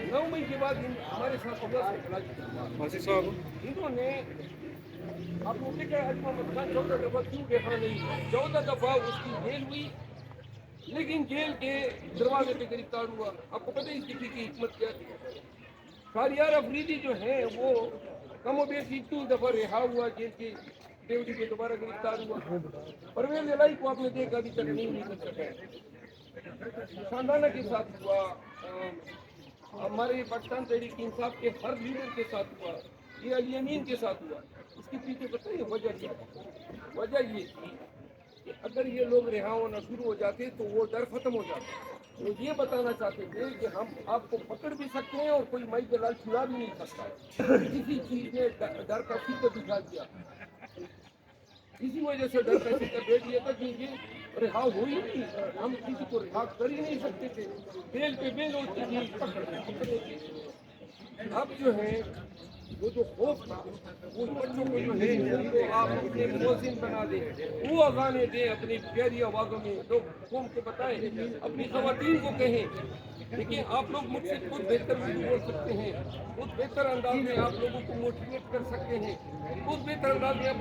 9 मई के बाद हमारे साथ इन्होंने आप लोग देखा अजमत खान 14 दफा क्यों देखा नहीं, 14 दफा उसकी जेल हुई, लेकिन जेल के दरवाजे पे गिरफ्तार हुआ। आपको पता है इस चिट्ठी की हिकमत क्या थी? शाहरियार अफरीदी जो है वो कम बेशी इतनी दफा रिहा हुआ जेल के ड्यूटी पे, दोबारा गिरफ्तार हुआ। परवेज इलाही को आपने देखा अभी तक नहीं निकल सका। शानदाना के साथ हुआ, हमारे पाकिस्तान तहरीक इंसाफ के हर लीडर के साथ हुआ, ये अली अमीन के साथ हुआ। इसके पीछे पता है वजह क्या है? वजह ये थी कि अगर ये लोग रिहा होना शुरू हो जाते तो वो डर खत्म हो जाता। वो ये बताना चाहते थे कि हम आपको पकड़ भी सकते हैं और कोई माई के लाल छुड़ा भी नहीं सकता। किसी चीज ने डर का फिक्र दिखा दिया, इसी वजह से डर का फिक्र दे दिया था, क्योंकि रिहा हो ही नहीं, हम किसी को रिहा कर ही नहीं सकते थे। बेल पे बेल होती थी, पकड़ते थे। अब जो है वो जो खौफ था, वो बच्चों को जो है उनको आप अपने मुअज्जिन बना दें, वो अजाने दें अपनी प्यारी आवाज़ों में, लोग कौम को बताएं, अपनी खवातीन को कहें। देखिए आप लोग मुझसे खुद बेहतर बोल सकते हैं, खुद बेहतर अंदाज में आप लोगों को मोटिवेट कर सकते हैं, खुद बेहतर अंदाज में